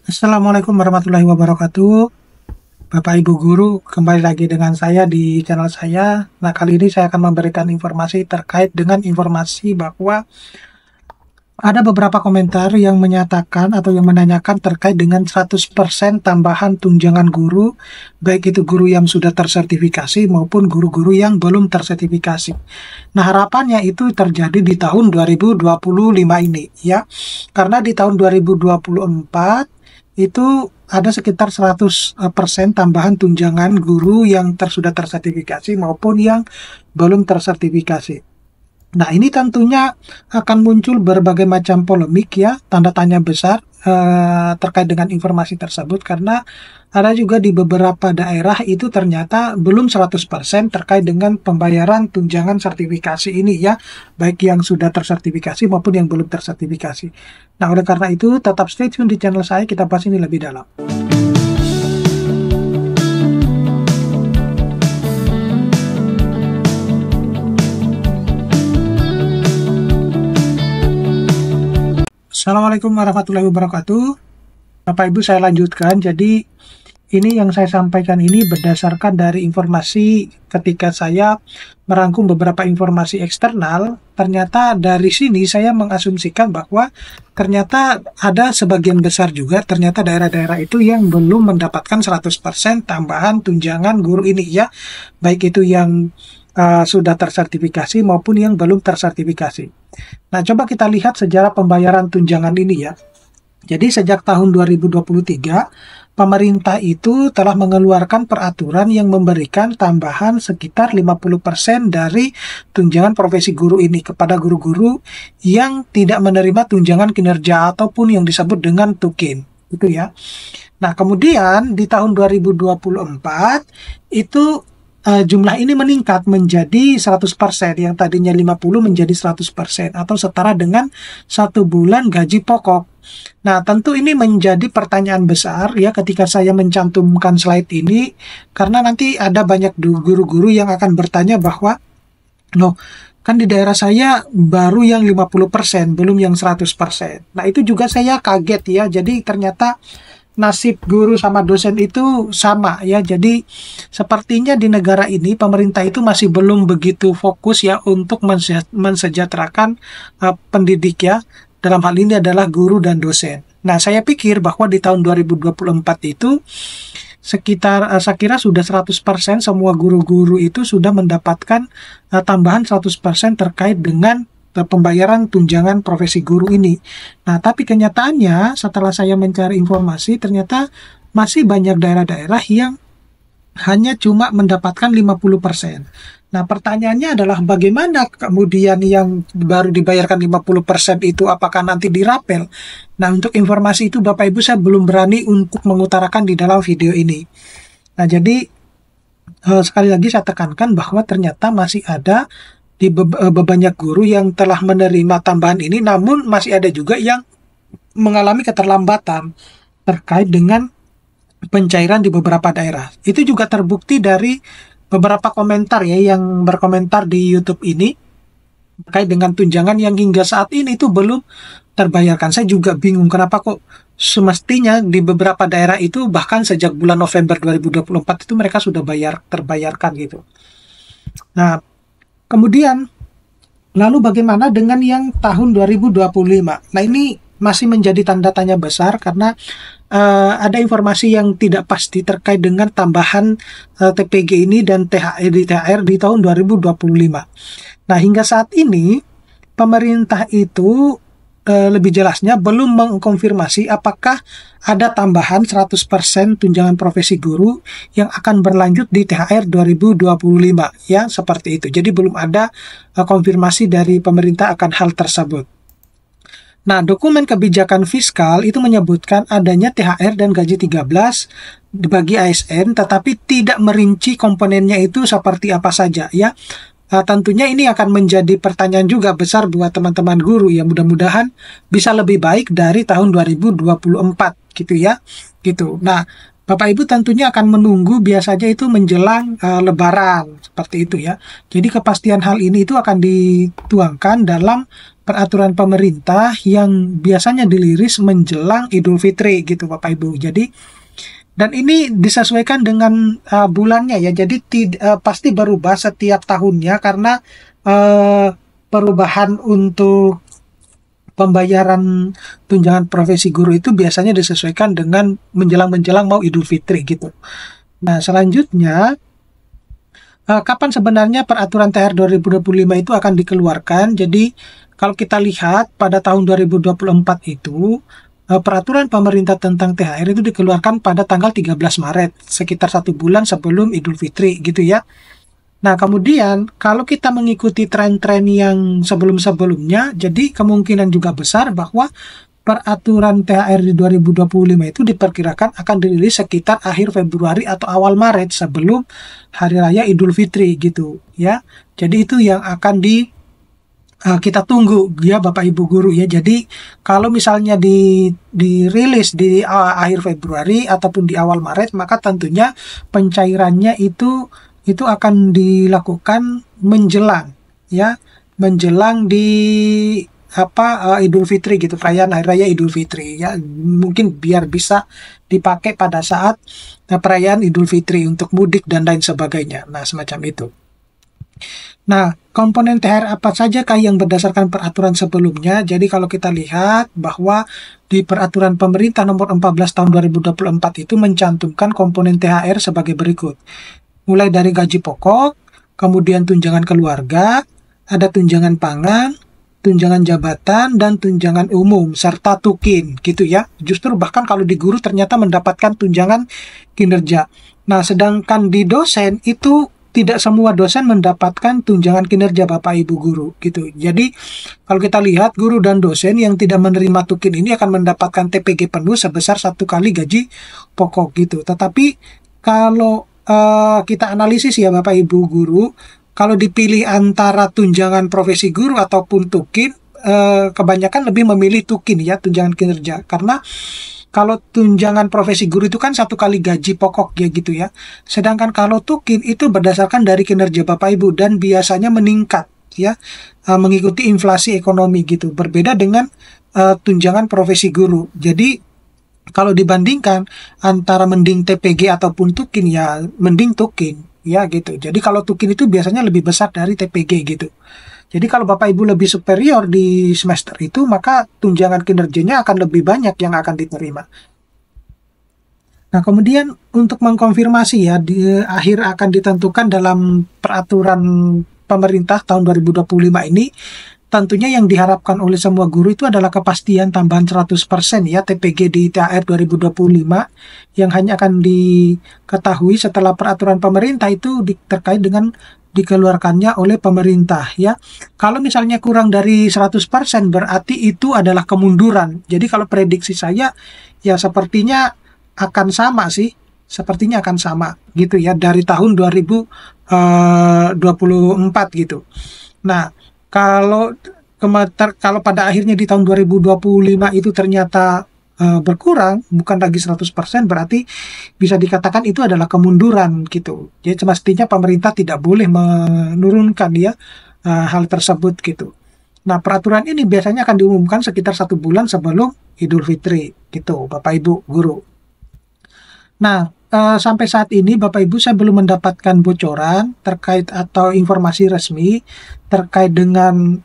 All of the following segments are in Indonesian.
Assalamualaikum warahmatullahi wabarakatuh. Bapak Ibu Guru, kembali lagi dengan saya di channel saya. Nah, kali ini saya akan memberikan informasi terkait dengan informasi bahwa ada beberapa komentar yang menyatakan atau yang menanyakan terkait dengan 100% tambahan tunjangan guru, baik itu guru yang sudah tersertifikasi maupun guru-guru yang belum tersertifikasi. Nah, harapannya itu terjadi di tahun 2025 ini, ya. Karena di tahun 2024 itu ada sekitar 100% tambahan tunjangan guru yang sudah tersertifikasi maupun yang belum tersertifikasi. Nah, ini tentunya akan muncul berbagai macam polemik, ya, tanda tanya besar terkait dengan informasi tersebut, karena ada juga di beberapa daerah itu ternyata belum 100% terkait dengan pembayaran tunjangan sertifikasi ini, ya, baik yang sudah tersertifikasi maupun yang belum tersertifikasi. Nah, oleh karena itu tetap stay tune di channel saya, kita bahas ini lebih dalam. Assalamualaikum warahmatullahi wabarakatuh. Bapak Ibu, saya lanjutkan. Jadi ini yang saya sampaikan ini berdasarkan dari informasi ketika saya merangkum beberapa informasi eksternal. Ternyata dari sini saya mengasumsikan bahwa ternyata ada sebagian besar juga ternyata daerah-daerah itu yang belum mendapatkan 100% tambahan tunjangan guru ini, ya. Baik itu yang sudah tersertifikasi maupun yang belum tersertifikasi. Nah, coba kita lihat sejarah pembayaran tunjangan ini, ya. Jadi sejak tahun 2023, pemerintah itu telah mengeluarkan peraturan yang memberikan tambahan sekitar 50% dari tunjangan profesi guru ini kepada guru-guru yang tidak menerima tunjangan kinerja ataupun yang disebut dengan tukin. Itu, ya. Nah, kemudian di tahun 2024 itu jumlah ini meningkat menjadi 100%, yang tadinya 50 menjadi 100% atau setara dengan 1 bulan gaji pokok. Nah, tentu ini menjadi pertanyaan besar, ya, ketika saya mencantumkan slide ini, karena nanti ada banyak guru-guru yang akan bertanya bahwa, loh, kan di daerah saya baru yang 50%, belum yang 100%. Nah, itu juga saya kaget, ya. Jadi ternyata nasib guru sama dosen itu sama, ya. Jadi sepertinya di negara ini pemerintah itu masih belum begitu fokus, ya, untuk mensejahterakan pendidik, ya. Dalam hal ini adalah guru dan dosen. Nah, saya pikir bahwa di tahun 2024 itu sekitar saya kira sudah 100% semua guru-guru itu sudah mendapatkan tambahan 100% terkait dengan pembayaran tunjangan profesi guru ini. Nah, tapi kenyataannya setelah saya mencari informasi, ternyata masih banyak daerah-daerah yang hanya cuma mendapatkan 50%. Nah, pertanyaannya adalah bagaimana kemudian yang baru dibayarkan 50% itu apakah nanti dirapel? Nah, untuk informasi itu Bapak Ibu saya belum berani untuk mengutarakan di dalam video ini. Nah, jadi sekali lagi saya tekankan bahwa ternyata masih ada di banyak guru yang telah menerima tambahan ini, namun masih ada juga yang mengalami keterlambatan terkait dengan pencairan di beberapa daerah. Itu juga terbukti dari beberapa komentar, ya, yang berkomentar di YouTube ini terkait dengan tunjangan yang hingga saat ini itu belum terbayarkan. Saya juga bingung kenapa kok semestinya di beberapa daerah itu bahkan sejak bulan November 2024 itu mereka sudah terbayarkan gitu. Nah, kemudian, lalu bagaimana dengan yang tahun 2025? Nah, ini masih menjadi tanda tanya besar karena ada informasi yang tidak pasti terkait dengan tambahan TPG ini dan THR di tahun 2025. Nah, hingga saat ini, pemerintah itu lebih jelasnya belum mengkonfirmasi apakah ada tambahan 100% tunjangan profesi guru yang akan berlanjut di THR 2025, ya, seperti itu. Jadi belum ada konfirmasi dari pemerintah akan hal tersebut. Nah, dokumen kebijakan fiskal itu menyebutkan adanya THR dan gaji 13 bagi ASN, tetapi tidak merinci komponennya itu seperti apa saja, ya. Tentunya ini akan menjadi pertanyaan juga besar buat teman-teman guru, ya. Mudah-mudahan bisa lebih baik dari tahun 2024 gitu, ya. Gitu. Nah, Bapak Ibu tentunya akan menunggu biasanya itu menjelang Lebaran, seperti itu ya. Jadi kepastian hal ini itu akan dituangkan dalam peraturan pemerintah yang biasanya dirilis menjelang Idul Fitri gitu Bapak Ibu. Jadi dan ini disesuaikan dengan bulannya ya. Jadi pasti berubah setiap tahunnya karena perubahan untuk pembayaran tunjangan profesi guru itu biasanya disesuaikan dengan menjelang-menjelang mau Idul Fitri gitu. Nah, selanjutnya kapan sebenarnya peraturan THR 2025 itu akan dikeluarkan? Jadi, kalau kita lihat pada tahun 2024 itu peraturan pemerintah tentang THR itu dikeluarkan pada tanggal 13 Maret, sekitar 1 bulan sebelum Idul Fitri gitu ya. Nah, kemudian kalau kita mengikuti tren-tren yang sebelum-sebelumnya, jadi kemungkinan juga besar bahwa peraturan THR di 2025 itu diperkirakan akan dirilis sekitar akhir Februari atau awal Maret sebelum Hari Raya Idul Fitri gitu ya. Jadi itu yang akan kita tunggu ya Bapak Ibu guru ya. Jadi kalau misalnya dirilis di akhir Februari ataupun di awal Maret, maka tentunya pencairannya itu akan dilakukan menjelang ya, menjelang di Idul Fitri gitu, perayaan Hari Raya Idul Fitri ya, mungkin biar bisa dipakai pada saat perayaan Idul Fitri untuk mudik dan lain sebagainya. Nah, semacam itu. Nah, komponen THR apa saja kah yang berdasarkan peraturan sebelumnya? Jadi kalau kita lihat bahwa di peraturan pemerintah nomor 14 tahun 2024 itu mencantumkan komponen THR sebagai berikut. Mulai dari gaji pokok, kemudian tunjangan keluarga, ada tunjangan pangan, tunjangan jabatan, dan tunjangan umum, serta tukin, gitu ya. Justru bahkan kalau di guru ternyata mendapatkan tunjangan kinerja. Nah, sedangkan di dosen itu tidak semua dosen mendapatkan tunjangan kinerja Bapak Ibu guru, gitu. Jadi, kalau kita lihat guru dan dosen yang tidak menerima tukin ini akan mendapatkan TPG penuh sebesar 1 kali gaji pokok, gitu. Tetapi, kalau kita analisis ya Bapak Ibu guru, kalau dipilih antara tunjangan profesi guru ataupun tukin, kebanyakan lebih memilih tukin ya, tunjangan kinerja. Karena kalau tunjangan profesi guru itu kan 1 kali gaji pokok ya gitu ya. Sedangkan kalau tukin itu berdasarkan dari kinerja Bapak Ibu dan biasanya meningkat ya, mengikuti inflasi ekonomi gitu. Berbeda dengan tunjangan profesi guru. Jadi kalau dibandingkan antara mending TPG ataupun tukin ya mending tukin ya gitu. Jadi kalau tukin itu biasanya lebih besar dari TPG gitu. Jadi kalau Bapak Ibu lebih superior di semester itu, maka tunjangan kinerjanya akan lebih banyak yang akan diterima. Nah, kemudian untuk mengkonfirmasi ya, di akhir akan ditentukan dalam peraturan pemerintah tahun 2025 ini, tentunya yang diharapkan oleh semua guru itu adalah kepastian tambahan 100% ya TPG di THR 2025 yang hanya akan diketahui setelah peraturan pemerintah itu terkait dengan dikeluarkannya oleh pemerintah ya. Kalau misalnya kurang dari 100% berarti itu adalah kemunduran. Jadi kalau prediksi saya ya sepertinya akan sama sih. Sepertinya akan sama gitu ya dari tahun 2024 gitu. Nah, kalau pada akhirnya di tahun 2025 itu ternyata berkurang, bukan lagi 100%, berarti bisa dikatakan itu adalah kemunduran gitu. Jadi semestinya pemerintah tidak boleh menurunkan ya hal tersebut gitu. Nah, peraturan ini biasanya akan diumumkan sekitar 1 bulan sebelum Idul Fitri gitu, Bapak Ibu guru. Nah, sampai saat ini Bapak Ibu saya belum mendapatkan bocoran terkait atau informasi resmi terkait dengan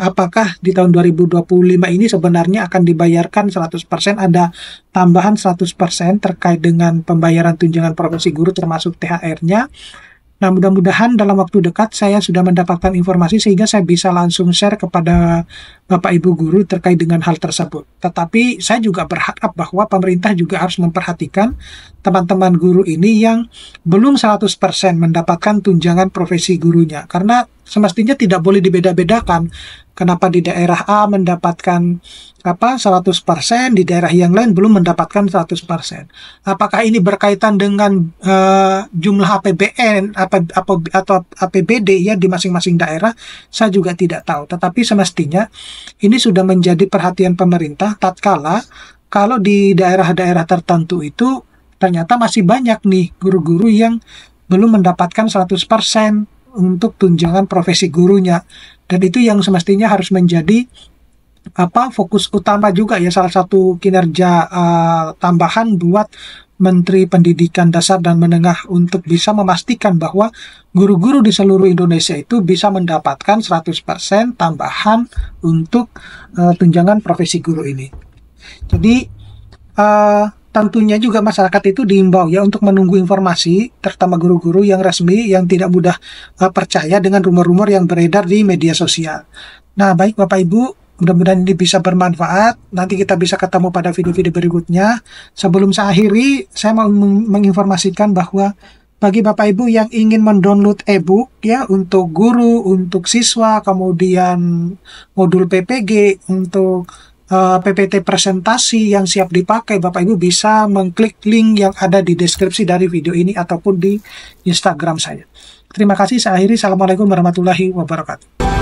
apakah di tahun 2025 ini sebenarnya akan dibayarkan 100%, ada tambahan 100% terkait dengan pembayaran tunjangan profesi guru termasuk THR-nya. Nah, mudah-mudahan dalam waktu dekat saya sudah mendapatkan informasi sehingga saya bisa langsung share kepada Bapak Ibu guru terkait dengan hal tersebut. Tetapi saya juga berharap bahwa pemerintah juga harus memperhatikan teman-teman guru ini yang belum 100% mendapatkan tunjangan profesi gurunya. Karena semestinya tidak boleh dibeda-bedakan. Kenapa di daerah A mendapatkan 100%, di daerah yang lain belum mendapatkan 100%. Apakah ini berkaitan dengan jumlah APBN atau APBD ya di masing-masing daerah? Saya juga tidak tahu. Tetapi semestinya ini sudah menjadi perhatian pemerintah tatkala kalau di daerah-daerah tertentu itu ternyata masih banyak nih guru-guru yang belum mendapatkan 100% untuk tunjangan profesi gurunya. Dan itu yang semestinya harus menjadi fokus utama juga ya, salah satu kinerja tambahan buat Menteri Pendidikan Dasar dan Menengah untuk bisa memastikan bahwa guru-guru di seluruh Indonesia itu bisa mendapatkan 100% tambahan untuk tunjangan profesi guru ini. Jadi tentunya juga masyarakat itu diimbau ya untuk menunggu informasi, terutama guru-guru yang resmi, yang tidak mudah percaya dengan rumor-rumor yang beredar di media sosial. Nah, baik Bapak Ibu, mudah-mudahan ini bisa bermanfaat. Nanti kita bisa ketemu pada video-video berikutnya. Sebelum saya akhiri, saya mau menginformasikan bahwa bagi Bapak Ibu yang ingin mendownload e-book ya untuk guru, untuk siswa, kemudian modul PPG, untuk PPT presentasi yang siap dipakai, Bapak Ibu bisa mengklik link yang ada di deskripsi dari video ini ataupun di Instagram saya. Terima kasih, saya akhiri. Assalamualaikum warahmatullahi wabarakatuh.